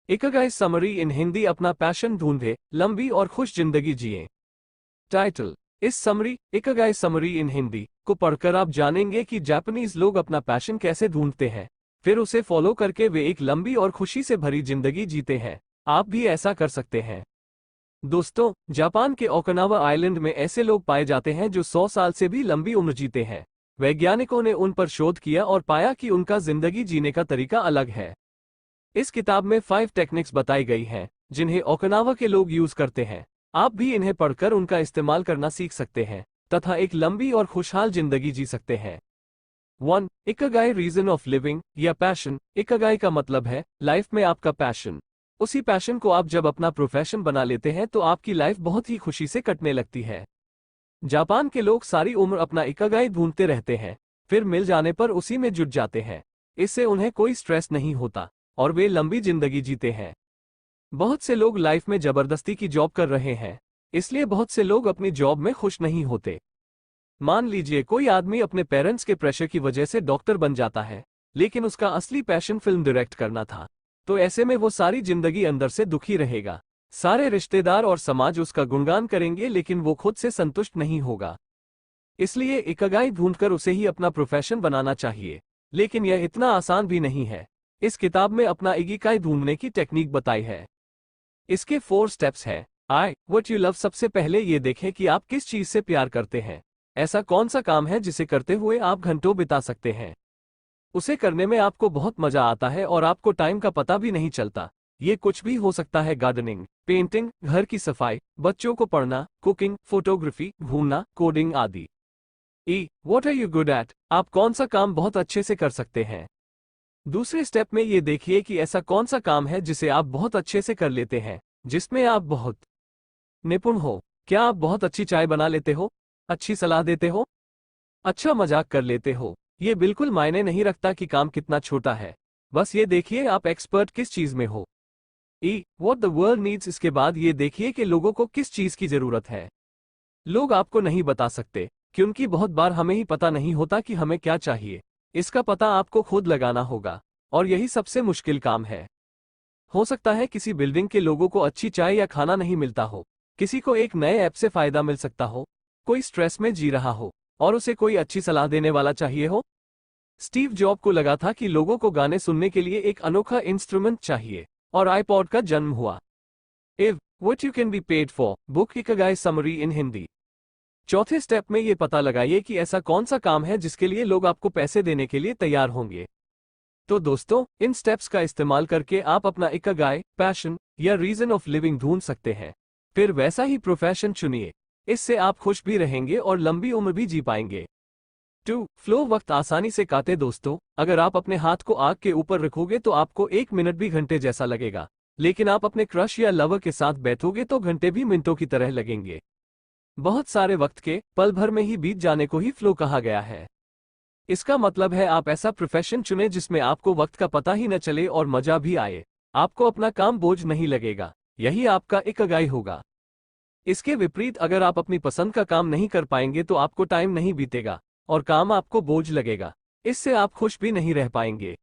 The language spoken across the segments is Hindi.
इकिगाई समरी इन हिंदी, अपना पैशन ढूंढे, लंबी और खुश जिंदगी जिए। टाइटल। इस समरी इकिगाई समरी इन हिंदी को पढ़कर आप जानेंगे कि जापानीज लोग अपना पैशन कैसे ढूंढते हैं, फिर उसे फॉलो करके वे एक लंबी और खुशी से भरी जिंदगी जीते हैं। आप भी ऐसा कर सकते हैं। दोस्तों, जापान के ओकिनावा आइलैंड में ऐसे लोग पाए जाते हैं जो 100 साल से भी लंबी उम्र जीते हैं। वैज्ञानिकों ने उन पर शोध किया और पाया कि उनका जिंदगी जीने का तरीका अलग है। इस किताब में 5 टेक्निक्स बताई गई हैं जिन्हें ओकिनावा के लोग यूज करते हैं। आप भी इन्हें पढ़कर उनका इस्तेमाल करना सीख सकते हैं तथा एक लंबी और खुशहाल जिंदगी जी सकते हैं। 1. इकिगाई रीजन ऑफ लिविंग या पैशन। इकिगाई का मतलब है लाइफ में आपका पैशन। उसी पैशन को आप जब अपना प्रोफेशन बना लेते हैं तो आपकी लाइफ बहुत ही खुशी से कटने लगती है। जापान के लोग सारी उम्र अपना इकिगाई ढूंढते रहते हैं, फिर मिल जाने पर उसी में जुट जाते हैं। इससे उन्हें कोई स्ट्रेस नहीं होता और वे लंबी जिंदगी जीते हैं। बहुत से लोग लाइफ में जबरदस्ती की जॉब कर रहे हैं, इसलिए बहुत से लोग अपनी जॉब में खुश नहीं होते। मान लीजिए कोई आदमी अपने पेरेंट्स के प्रेशर की वजह से डॉक्टर बन जाता है, लेकिन उसका असली पैशन फिल्म डायरेक्ट करना था, तो ऐसे में वो सारी जिंदगी अंदर से दुखी रहेगा। सारे रिश्तेदार और समाज उसका गुणगान करेंगे, लेकिन वो खुद से संतुष्ट नहीं होगा। इसलिए इकिगाई ढूंढकर उसे ही अपना प्रोफेशन बनाना चाहिए, लेकिन यह इतना आसान भी नहीं है। इस किताब में अपना इकिगाई ढूंढने की टेक्निक बताई है। इसके 4 स्टेप्स हैं। What you love. सबसे पहले ये देखें कि आप किस चीज से प्यार करते हैं। ऐसा कौन सा काम है जिसे करते हुए आप घंटों बिता सकते हैं। उसे करने में आपको बहुत मजा आता है और आपको टाइम का पता भी नहीं चलता। ये कुछ भी हो सकता है, गार्डनिंग, पेंटिंग, घर की सफाई, बच्चों को पढ़ना, कुकिंग, फोटोग्राफी, घूमना, कोडिंग आदि। What are you good at. आप कौन सा काम बहुत अच्छे से कर सकते हैं। दूसरे स्टेप में ये देखिए कि ऐसा कौन सा काम है जिसे आप बहुत अच्छे से कर लेते हैं, जिसमें आप बहुत निपुण हो। क्या आप बहुत अच्छी चाय बना लेते हो, अच्छी सलाह देते हो, अच्छा मजाक कर लेते हो। ये बिल्कुल मायने नहीं रखता कि काम कितना छोटा है, बस ये देखिए आप एक्सपर्ट किस चीज में हो। What the world needs. इसके बाद ये देखिए कि लोगों को किस चीज की जरूरत है। लोग आपको नहीं बता सकते, क्योंकि बहुत बार हमें ही पता नहीं होता कि हमें क्या चाहिए। इसका पता आपको खुद लगाना होगा, और यही सबसे मुश्किल काम है। हो सकता है किसी बिल्डिंग के लोगों को अच्छी चाय या खाना नहीं मिलता हो, किसी को एक नए ऐप से फायदा मिल सकता हो, कोई स्ट्रेस में जी रहा हो और उसे कोई अच्छी सलाह देने वाला चाहिए हो। स्टीव जॉब को लगा था कि लोगों को गाने सुनने के लिए एक अनोखा इंस्ट्रूमेंट चाहिए, और आईपॉड का जन्म हुआ। What you can be paid for. Book Ikigai summary इन हिंदी। चौथे स्टेप में ये पता लगाइए कि ऐसा कौन सा काम है जिसके लिए लोग आपको पैसे देने के लिए तैयार होंगे। तो दोस्तों, इन स्टेप्स का इस्तेमाल करके आप अपना इकिगाई, पैशन या रीजन ऑफ लिविंग ढूंढ सकते हैं। फिर वैसा ही प्रोफेशन चुनिए, इससे आप खुश भी रहेंगे और लंबी उम्र भी जी पाएंगे। 2. फ्लो। वक्त आसानी से काटे। दोस्तों, अगर आप अपने हाथ को आग के ऊपर रखोगे तो आपको 1 मिनट भी घंटे जैसा लगेगा, लेकिन आप अपने क्रश या लवर के साथ बैठोगे तो घंटे भी मिनटों की तरह लगेंगे। बहुत सारे वक्त के पल भर में ही बीत जाने को ही फ्लो कहा गया है। इसका मतलब है आप ऐसा प्रोफेशन चुने जिसमें आपको वक्त का पता ही न चले और मजा भी आए। आपको अपना काम बोझ नहीं लगेगा, यही आपका इकिगाई होगा। इसके विपरीत, अगर आप अपनी पसंद का काम नहीं कर पाएंगे तो आपको टाइम नहीं बीतेगा और काम आपको बोझ लगेगा। इससे आप खुश भी नहीं रह पाएंगे।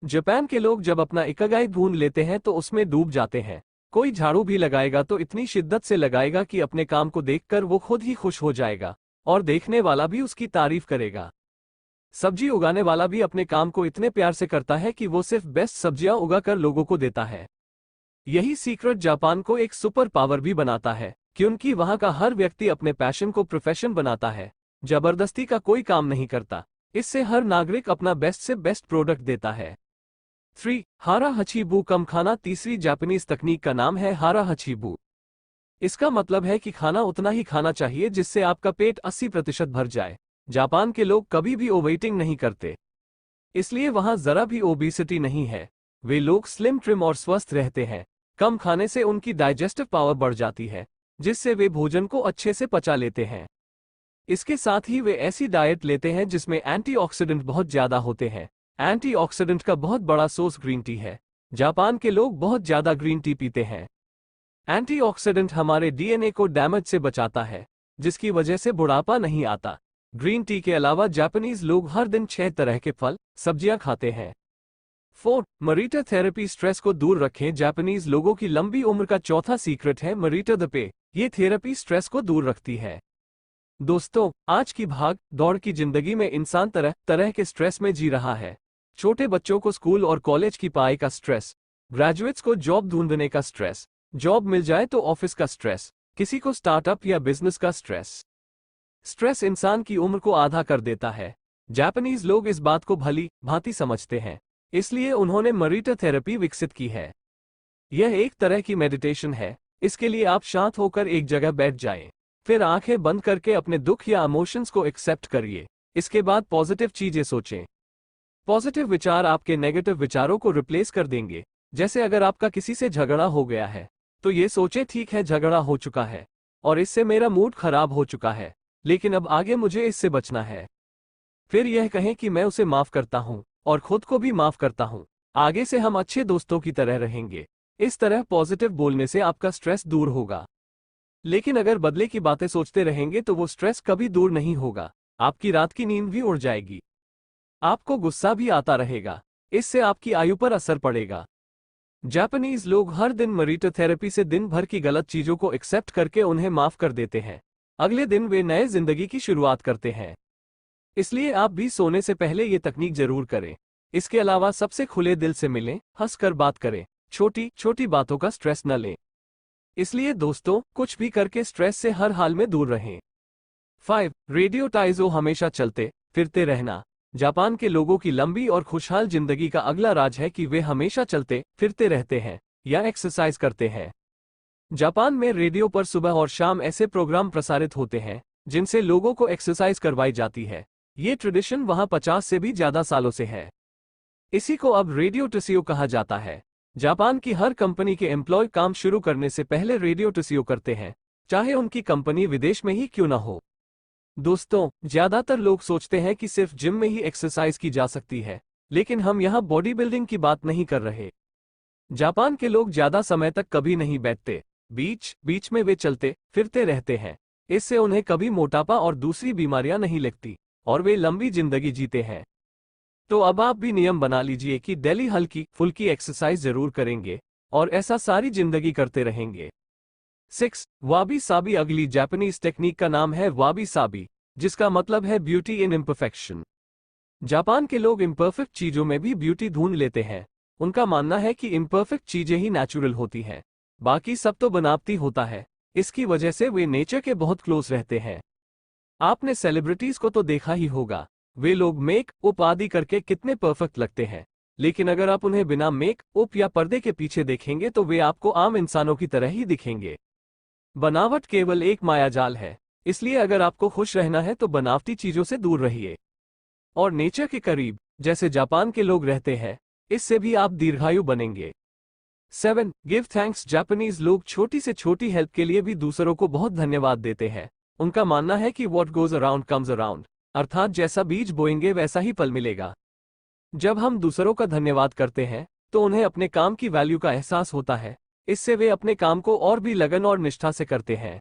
जापान के लोग जब अपना इकिगाई ढूंढ लेते हैं तो उसमें डूब जाते हैं। कोई झाड़ू भी लगाएगा तो इतनी शिद्दत से लगाएगा कि अपने काम को देखकर वो खुद ही खुश हो जाएगा और देखने वाला भी उसकी तारीफ करेगा। सब्जी उगाने वाला भी अपने काम को इतने प्यार से करता है कि वो सिर्फ बेस्ट सब्जियां उगाकर लोगों को देता है। यही सीक्रेट जापान को एक सुपर पावर भी बनाता है, क्योंकि वहां का हर व्यक्ति अपने पैशन को प्रोफेशन बनाता है, जबरदस्ती का कोई काम नहीं करता। इससे हर नागरिक अपना बेस्ट से बेस्ट प्रोडक्ट देता है। 3. हारा हचीबू। कम खाना। तीसरी जापानीज तकनीक का नाम है हारा हचीबू। इसका मतलब है कि खाना उतना ही खाना चाहिए जिससे आपका पेट 80% भर जाए। जापान के लोग कभी भी ओवरईटिंग नहीं करते, इसलिए वहां जरा भी ओबेसिटी नहीं है। वे लोग स्लिम, ट्रिम और स्वस्थ रहते हैं। कम खाने से उनकी डाइजेस्टिव पावर बढ़ जाती है, जिससे वे भोजन को अच्छे से पचा लेते हैं। इसके साथ ही वे ऐसी डाइट लेते हैं जिसमें एंटीऑक्सीडेंट बहुत ज्यादा होते हैं। एंटीऑक्सीडेंट का बहुत बड़ा सोर्स ग्रीन टी है। जापान के लोग बहुत ज्यादा ग्रीन टी पीते हैं। एंटीऑक्सीडेंट हमारे डीएनए को डैमेज से बचाता है, जिसकी वजह से बुढ़ापा नहीं आता। ग्रीन टी के अलावा जापानीज लोग हर दिन 6 तरह के फल, सब्जियां खाते हैं। 4. मरीटा थेरेपी स्ट्रेस को दूर रखें। जापानीज लोगों की लंबी उम्र का चौथा सीक्रेट है मरीटा द पे। ये थेरेपी स्ट्रेस को दूर रखती है। दोस्तों, आज की भाग दौड़ की जिंदगी में इंसान तरह तरह के स्ट्रेस में जी रहा है। छोटे बच्चों को स्कूल और कॉलेज की पढ़ाई का स्ट्रेस, ग्रेजुएट्स को जॉब ढूंढने का स्ट्रेस, जॉब मिल जाए तो ऑफिस का स्ट्रेस, किसी को स्टार्टअप या बिजनेस का स्ट्रेस। स्ट्रेस इंसान की उम्र को आधा कर देता है। जापानीज लोग इस बात को भली भांति समझते हैं, इसलिए उन्होंने मरीटा थेरेपी विकसित की है। यह एक तरह की मेडिटेशन है। इसके लिए आप शांत होकर एक जगह बैठ जाएं, फिर आंखें बंद करके अपने दुख या इमोशंस को एक्सेप्ट करिए। इसके बाद पॉजिटिव चीजें सोचें। पॉजिटिव विचार आपके नेगेटिव विचारों को रिप्लेस कर देंगे। जैसे अगर आपका किसी से झगड़ा हो गया है तो ये सोचें, ठीक है, झगड़ा हो चुका है और इससे मेरा मूड खराब हो चुका है, लेकिन अब आगे मुझे इससे बचना है। फिर यह कहें कि मैं उसे माफ करता हूं और खुद को भी माफ करता हूं। आगे से हम अच्छे दोस्तों की तरह रहेंगे। इस तरह पॉजिटिव बोलने से आपका स्ट्रेस दूर होगा। लेकिन अगर बदले की बातें सोचते रहेंगे तो वो स्ट्रेस कभी दूर नहीं होगा। आपकी रात की नींद भी उड़ जाएगी। आपको गुस्सा भी आता रहेगा। इससे आपकी आयु पर असर पड़ेगा। जापानीज लोग हर दिन मरीटा थेरेपी से दिन भर की गलत चीजों को एक्सेप्ट करके उन्हें माफ कर देते हैं। अगले दिन वे नए जिंदगी की शुरुआत करते हैं। इसलिए आप भी सोने से पहले ये तकनीक जरूर करें। इसके अलावा सबसे खुले दिल से मिलें, हंसकर बात करें, छोटी छोटी बातों का स्ट्रेस न लें। इसलिए दोस्तों, कुछ भी करके स्ट्रेस से हर हाल में दूर रहें। 5. रेडियो टाइजो हमेशा चलते फिरते रहना। जापान के लोगों की लंबी और खुशहाल जिंदगी का अगला राज है कि वे हमेशा चलते फिरते रहते हैं या एक्सरसाइज करते हैं। जापान में रेडियो पर सुबह और शाम ऐसे प्रोग्राम प्रसारित होते हैं जिनसे लोगों को एक्सरसाइज करवाई जाती है। ये ट्रेडिशन वहां 50 से भी ज्यादा सालों से है। इसी को अब रेडियो टसियो कहा जाता है। जापान की हर कंपनी के एम्प्लॉय काम शुरू करने से पहले रेडियो टसियो करते हैं, चाहे उनकी कंपनी विदेश में ही क्यों न हो। दोस्तों, ज्यादातर लोग सोचते हैं कि सिर्फ जिम में ही एक्सरसाइज की जा सकती है, लेकिन हम यहाँ बॉडी बिल्डिंग की बात नहीं कर रहे। जापान के लोग ज्यादा समय तक कभी नहीं बैठते। बीच बीच में वे चलते फिरते रहते हैं। इससे उन्हें कभी मोटापा और दूसरी बीमारियां नहीं लगती और वे लंबी जिंदगी जीते हैं। तो अब आप भी नियम बना लीजिए कि डेली हल्की फुल्की एक्सरसाइज जरूर करेंगे और ऐसा सारी जिंदगी करते रहेंगे। 6. वाबी साबी। अगली जापानीज टेक्निक का नाम है वाबी साबी, जिसका मतलब है ब्यूटी इन इम्परफेक्शन। जापान के लोग इम्परफेक्ट चीजों में भी ब्यूटी ढूंढ लेते हैं। उनका मानना है कि इम्परफेक्ट चीजें ही नेचुरल होती हैं, बाकी सब तो बनावटी होता है। इसकी वजह से वे नेचर के बहुत क्लोज रहते हैं। आपने सेलिब्रिटीज को तो देखा ही होगा, वे लोग मेक अप आदि करके कितने परफेक्ट लगते हैं, लेकिन अगर आप उन्हें बिना मेक अप या पर्दे के पीछे देखेंगे तो वे आपको आम इंसानों की तरह ही दिखेंगे। बनावट केवल एक मायाजाल है, इसलिए अगर आपको खुश रहना है तो बनावटी चीजों से दूर रहिए और नेचर के करीब, जैसे जापान के लोग रहते हैं, इससे भी आप दीर्घायु बनेंगे। 7. Give thanks. जापानीज लोग छोटी से छोटी हेल्प के लिए भी दूसरों को बहुत धन्यवाद देते हैं। उनका मानना है कि what goes around comes around, अर्थात जैसा बीज बोएंगे वैसा ही फल मिलेगा। जब हम दूसरों का धन्यवाद करते हैं तो उन्हें अपने काम की वैल्यू का एहसास होता है। इससे वे अपने काम को और भी लगन और निष्ठा से करते हैं।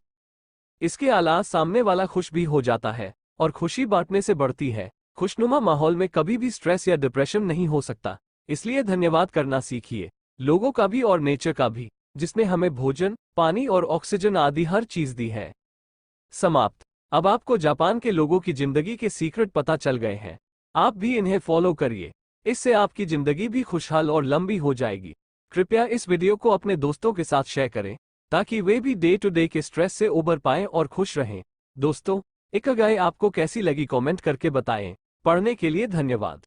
इसके अलावा सामने वाला खुश भी हो जाता है और खुशी बांटने से बढ़ती है। खुशनुमा माहौल में कभी भी स्ट्रेस या डिप्रेशन नहीं हो सकता। इसलिए धन्यवाद करना सीखिए, लोगों का भी और नेचर का भी, जिसने हमें भोजन, पानी और ऑक्सीजन आदि हर चीज दी है। समाप्त। अब आपको जापान के लोगों की जिंदगी के सीक्रेट पता चल गए हैं। आप भी इन्हें फॉलो करिए, इससे आपकी जिंदगी भी खुशहाल और लंबी हो जाएगी। कृपया इस वीडियो को अपने दोस्तों के साथ शेयर करें ताकि वे भी डे टू डे के स्ट्रेस से उबर पाएं और खुश रहें। दोस्तों, इकिगाई आपको कैसी लगी कमेंट करके बताएं। पढ़ने के लिए धन्यवाद।